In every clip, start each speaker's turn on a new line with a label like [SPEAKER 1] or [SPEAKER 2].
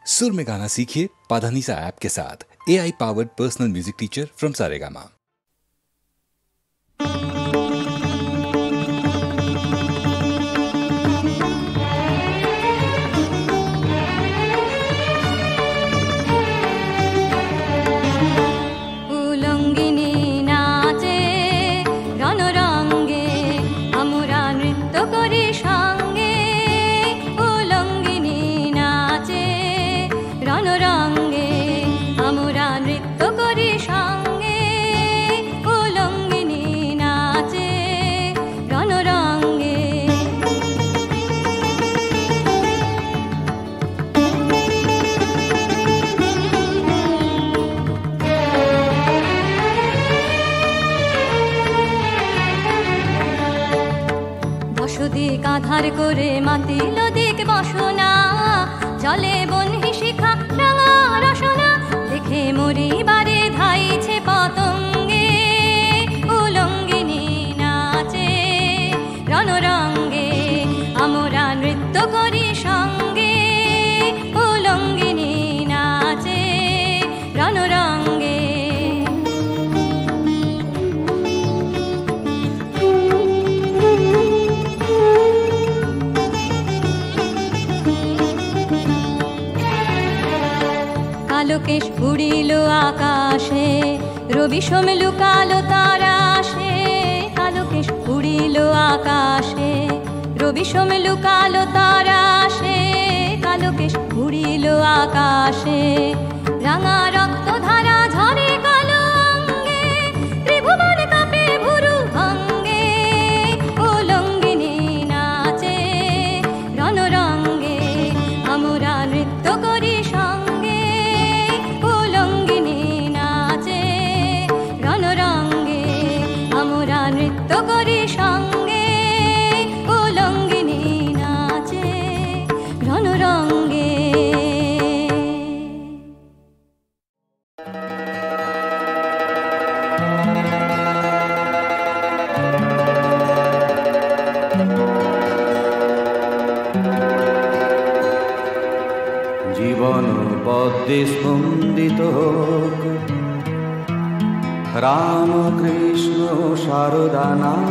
[SPEAKER 1] सुर में गाना सीखिए पाधानीसा ऐप के साथ। AI powered personal music teacher from Saregama.
[SPEAKER 2] আধার করে মাতিল দিক বসনা, জলে বনহি শিখা রাঙা রসনা, দেখে মরি বারে ধাইছে পতঙ্গে, উলঙ্গিনী নাচে রণরঙ্গে, আমরা নৃত্য করি সঙ্গে, উলঙ্গিনী নাচে রণরঙ্গে। আলোকেশ উড়িল আকাশে, রবি সোম লুকালো তারা আসে, আলোকেশ উড়িল আকাশে, রবি সোম লুকালো তারা আসে, আলোকেশ উড়িল আকাশে, রাঙা রক্ত ধারা ঝরে কালো অঙ্গে, ত্রিভুবন কাঁপে ভুরু ভঙ্গে, উলঙ্গিনী নাচে রণরঙ্গে, আমরা নৃত্য করি সঙ্গে, আমরা নৃত্য করি সঙ্গে, উলঙ্গিনী নাচে রণরঙ্গে।
[SPEAKER 3] জীবন পদ্মে স্পন্দিত হোক রাম কৃষ্ণ শারদা নাম,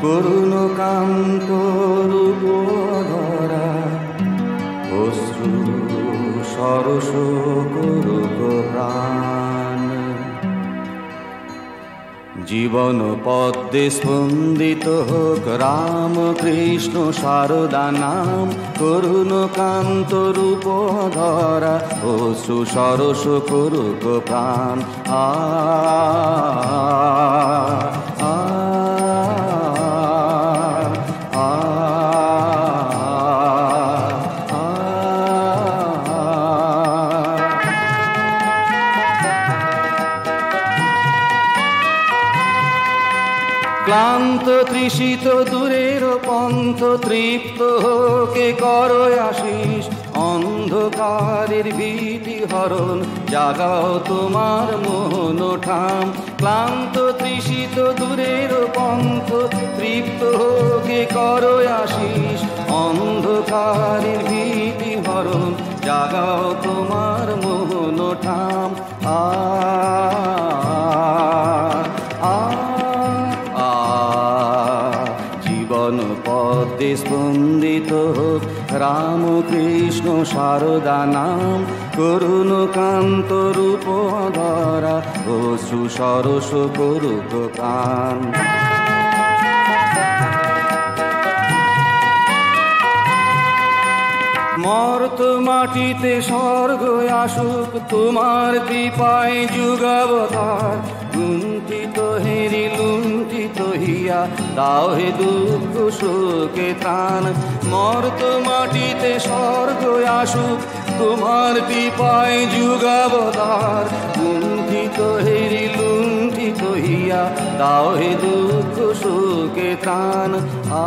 [SPEAKER 3] করুণ কান্ত রূপ ধরা, অশ্রু সরস করুক প্রাণ। জীবন পদ্মে স্পন্দিত হোক রাম কৃষ্ণ শারদা নাম, করুণ কান্ত রূপ ধরা, অশ্রু সরস করুক প্রাণ। আ আ ক্লান্ত তৃষিত দূরের পন্থ, তৃপ্ত হোকে করো আশিস, অন্ধকারের ভীতি হরণ, জাগাও তোমার মোহন ঠাম। ক্লান্ত তৃষিত দূরের পন্থ, তৃপ্ত হোকে করো আশিস, অন্ধকারের ভীতি হরণ, জাগাও তোমার মোহন ঠাম। আ পদ্মে স্পন্দিত হোক রাম কৃষ্ণ শারদা নাম, করুণ কান্ত রূপ ধরা, অশ্রু সরস করুক প্রাণ। মর্ত মাটিতে স্বর্গ আসুক তোমার কৃপায় যুগাবতার, লুণ্ঠিত হেরি লুণ্ঠিত হিয়া দাও হে দুঃখ শোকে ত্রাণ। মর্ত মাটিতে স্বর্গ আসুক তোমার কৃপায় যুগাবতার, লুণ্ঠিত হেরি লুণ্ঠিত হিয়া দাও হে দুঃখ শোকে ত্রাণ। আ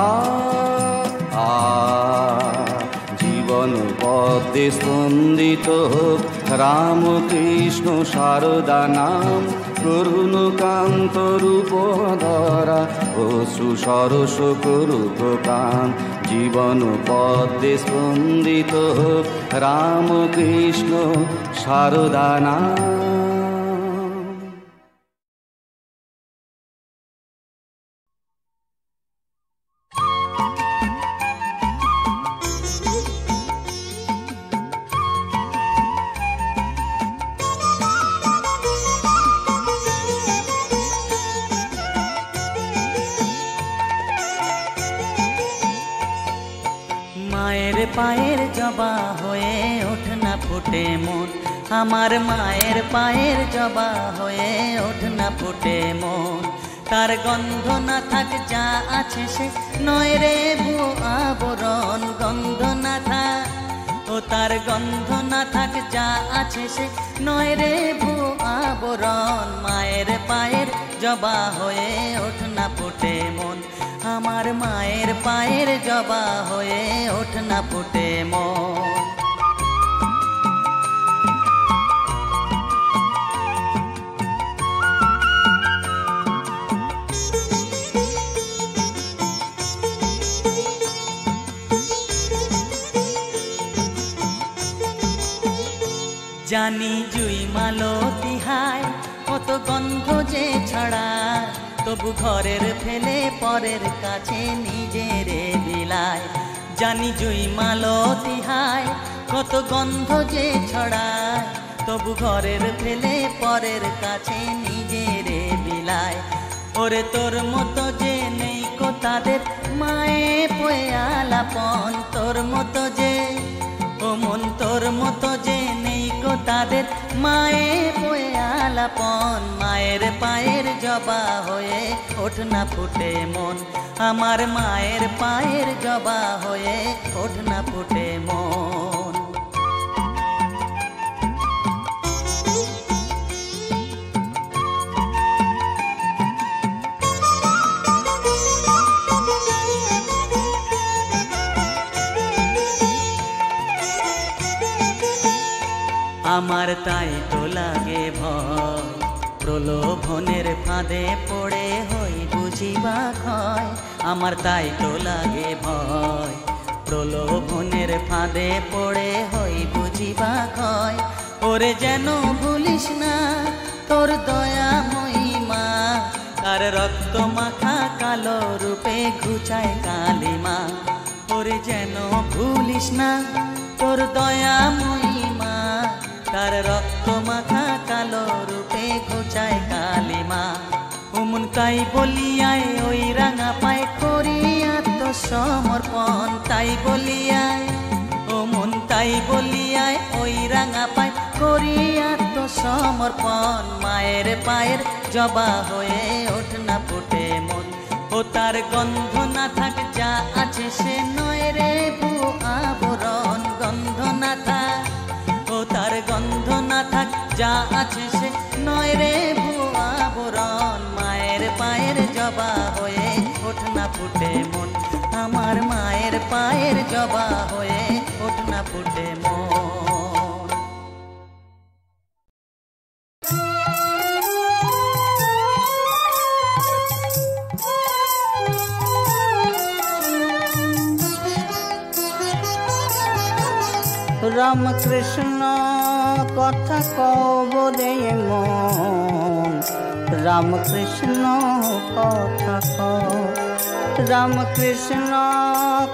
[SPEAKER 3] আ জীবন পদ্মে স্পন্দিত হোক রাম কৃষ্ণ শারদা নাম, করুণ কান্ত রূপ ধরা অশ্রু সরস করুক প্রাণ জীবন পদ্মে স্পন্দিত হোক রাম কৃষ্ণ শারদা নাম।
[SPEAKER 4] মায়ের পায়ের জবা হয়ে ওঠ না ফুটে মন, আমার মায়ের পায়ের জবা হয়ে ওঠ না ফুটে মন। তার গন্ধ না থাক যা আছে সে নয় রে ভুয়ো আবরণ, গন্ধ না থাক ও তার গন্ধ না থাক যা আছে সে নয় রে ভুয়ো আবরণ। মায়ের পায়ের জবা হয়ে ওঠ না ফুটে মন, আমার মায়ের পায়ের জবা হয়ে ওঠ না ফুটে মন। জানি জুই মালতী হায় কত গন্ধ যে ছড়ায়, তবু ঘরের ফেলে পরের কাছে নিজেরে বিলায়। জানি জুই মালতী হায় কত গন্ধ যে ছড়ায়, তবু ঘরের ফেলে পরের কাছে নিজেরে বিলায়। ওরে তোর মতো যে নেই কো তাদের মায়ে পয়ে আলাপন, তোর মতো যে ও মন তোর মতো যে নেই কো তাদের মায়ে পয়ে আলাপন। মায়ের পায়ের জবা হয়ে ওঠ না ফুটে মন, আমার মায়ের পায়ের জবা হয়ে ওঠ না ফুটে মন। আমার তাই তো লাগে ভয়, প্রলোভনের ফাঁদে পড়ে হই বুঝিবা ক্ষয়। আমার তাই তো লাগে ভয়, প্রলোভনের ফাঁদে পড়ে হই বুঝিবা ক্ষয়। ওরে যেন ভুলিস না তোর দয়া মহিমা, তার রক্ত মাখা কালো রূপে ঘুচায় কালিমা। ওরে যেন ভুলিস না তোর দয়া মহিমা, তার রক্ত মাখা কালো রূপে ঘুচায় কালিমা। উমন তাই বলিয়ায় ওই রাঙা পায় করি আত্মসমর্পণ, তাই বলিয়ায় ও মন তাই বলিয়ায় ওই রাঙা পায় করি আত্মসমর্পণ। মায়ের পায়ের জবা হয়ে ওঠ না ফুটে মন, ও তার গন্ধ না থাক যা আছে সে নয় রে ভুয়ো আবরণ, গন্ধ না থাক ও তার গন্ধ না থাক যা আছে সে নয় রে ভুয়ো আবরণ। মায়ের পায়ের জবা হয়ে ওঠ না ফুটে মন, আমার মায়ের পায়ের জবা হয়ে ওঠ না ফুটে মন।
[SPEAKER 5] রাম কৃষ্ণ কথা কব রে মন, রাম কৃষ্ণ কথা কব, রাম কৃষ্ণ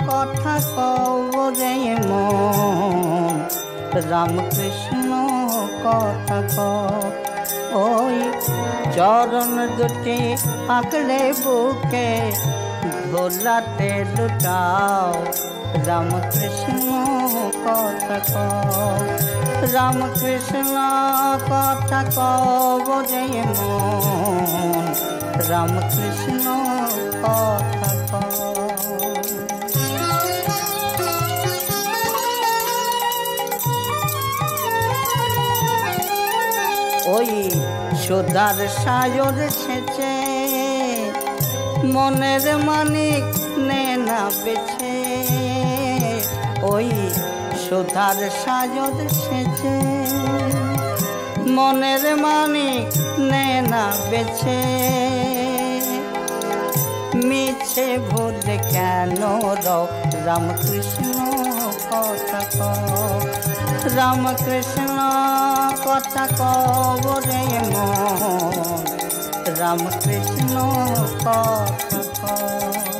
[SPEAKER 5] কথা কব রে মন, রাম কৃষ্ণ কথা কব। ওই চরণ দুটি আঁকড়ে বুকে ধোলাতে লুটাও, রাম কৃষ্ণ কথা কব, রাম কৃষ্ণ কথা কব রে মন, রাম কৃষ্ণ কথা কব। ওই সুধার সায়র সেচে মনের মানিক নে না বেছে, ওই সুধার সায়র সেচে মনের মানিক নে না বেছে মিছে ভুল কেন রামকৃষ্ণ কথা কও রামকৃষ্ণ কথা কও রে মন রামকৃষ্ণ কথা কও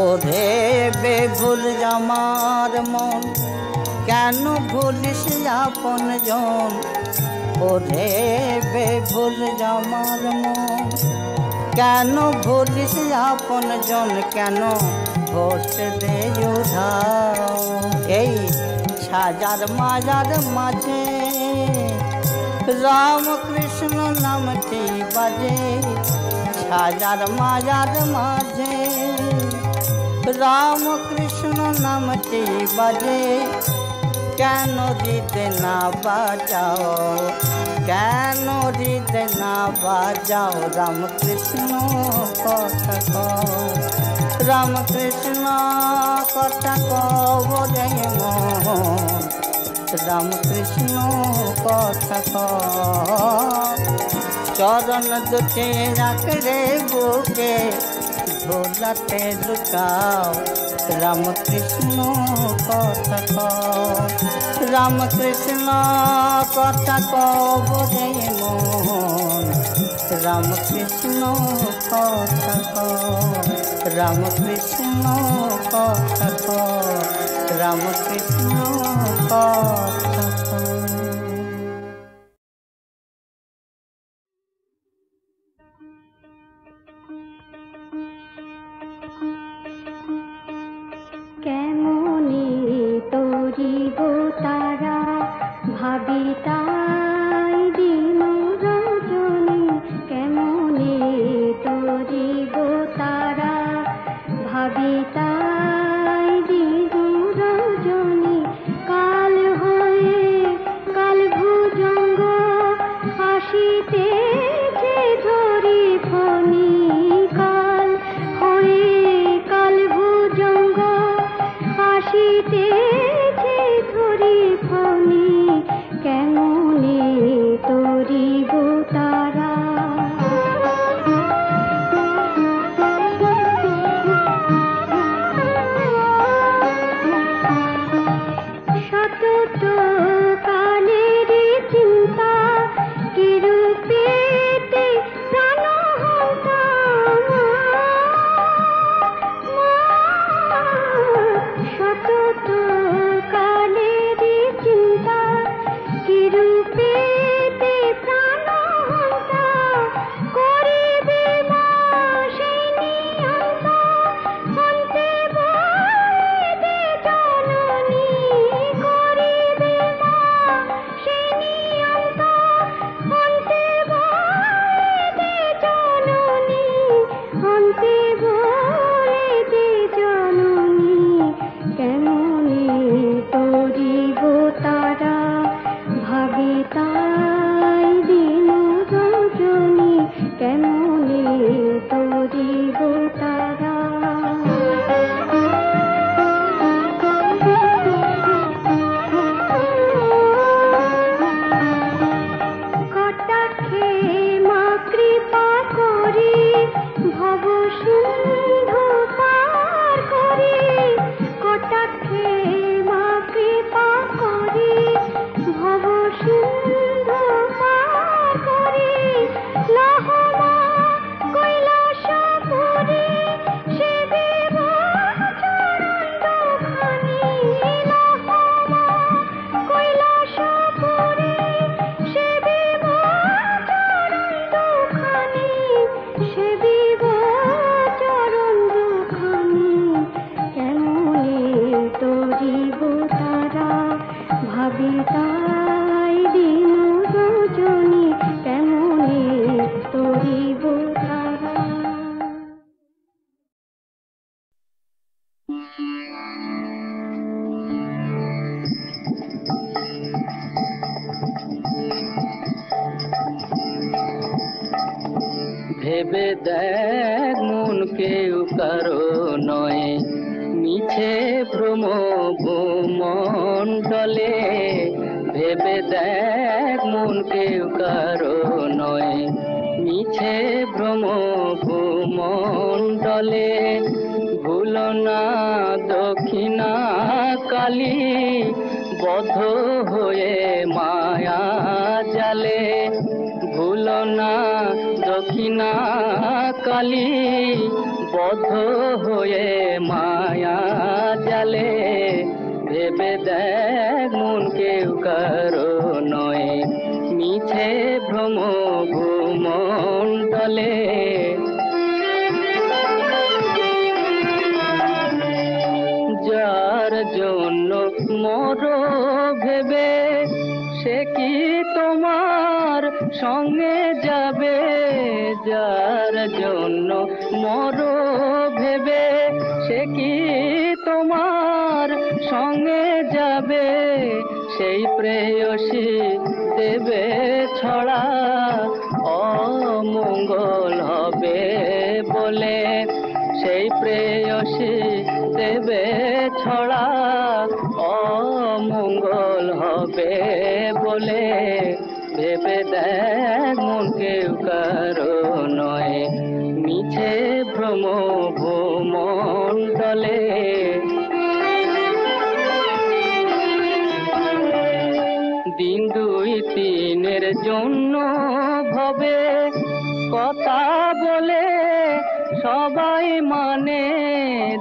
[SPEAKER 5] ওরে বেভুল আমার মন কেন ভুলিস আপন জন ওরে বেভুল আমার মন কেন ভুলিস আপন জন কেন বসে দে উধাও এই সাজার মাজার মাঝে রামকৃষ্ণ নামটি বাজে সাজার মাজার মাঝে রামকৃষ্ণ নামটি বাজে কেন হৃদে না বাজাও কেন হৃদে না বাজাও রামকৃষ্ণ কথা কও রামকৃষ্ণ কথা কও রে মন রামকৃষ্ণ কথা কও চরণ দুটি রাখলে বুকে ঝোলাতে লুকাও রামকৃষ্ণ কথা কও রামকৃষ্ণ কথা কও রে মন রামকৃষ্ণ কথা কও রামকৃষ্ণ কথা কও রামকৃষ্ণ কথা কও
[SPEAKER 2] কেমনে তরিব তারা ভাবি তাই দিন রজনী কেমনে তরিব তারা ভাবি তাই দিন রজনী কাল হয়ে কাল ভুজঙ্গ হাসিতে যে ধরি ফণি কাল হয়ে কাল ভুজঙ্গ হাসিতে যে ধরি ফণি কেমনে তরিব তারা সতত কালের চিন্তা কিরূপেতে প্রাণহন্তা সতত কালের চিন্তা কিরূপেতে প্রাণহন্তা করিবে মা সেই নিয়ন্ত অন্তে বলিতে জননী করিবে মা সেই নিয়ন্ত অন্তে বলিতে জননী অন্তে বলিতে জননী কেমনে তরিব তারা ভাবি তাই দিন রজনী কেমনে তরিব তারা কটাক্ষে মা কৃপা করি ভব সিন্ধু পার করি কটাক্ষে মা কৃপা করি ভব সিন্ধু পার করি লহ মা কৈলাসপুরী সেবিব চরণ দুখানি লহ মা কৈলাসপুরী সেবিব চরণ দুখানি সেবিব চরণ দুখানি কেমনে তরিব তারা ভাবি তাই দিন রজনী কেমনে তরিব তারা
[SPEAKER 3] ভেবে দেখ মন কেউ কারো নয় মিছে ভ্রম ভূমণ্ডলে ভেবে দেখ মন কেউ কারো নয় মিছে ভ্রম ভূমণ্ডলে ভুলো না দক্ষিণা কালী বদ্ধ হয়ে মায়া জালে ভুলো না দক্ষিণা কালী বদ্ধ হয়ে মায়া জালে ভেবে দেখ মন কেউ কারো নয় মিছে ভ্রম ভূমণ্ডলে যার জন্য মর ভেবে সে কি তোমার সঙ্গে যাবে যার জন্য মর ভেবে সে কি তোমার সঙ্গে যাবে সেই প্রেয়সী দেবে ছড়া অমঙ্গল হবে বলে সেই প্রেয়সী দেবে ছড়া অমঙ্গল হবে বলে ভেবে দেখ মন কেউ কারো নয় মিছে ভ্রম ভূমণ্ডলে দিন দুই তিনের জন্য ভবে কথা বলে সবাই মানে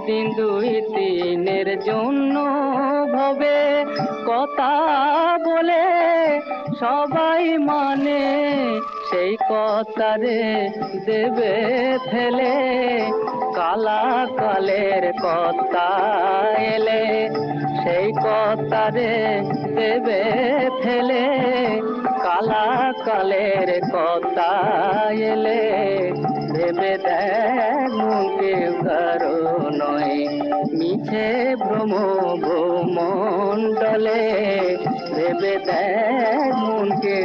[SPEAKER 3] দিন দুই তিনের জন্য ভবে কথা বলে সবাই মানে সেই কথারে দেবে ফেলে কালা কালের কথা এলে সেই কথারে দেবে ফেলে কালা কালের কথা এলে ভেবে দেখ মন কেউ কারো নয় মিছে ভ্রম ভূমণ্ডলে ভেবে দেখ মন কেউ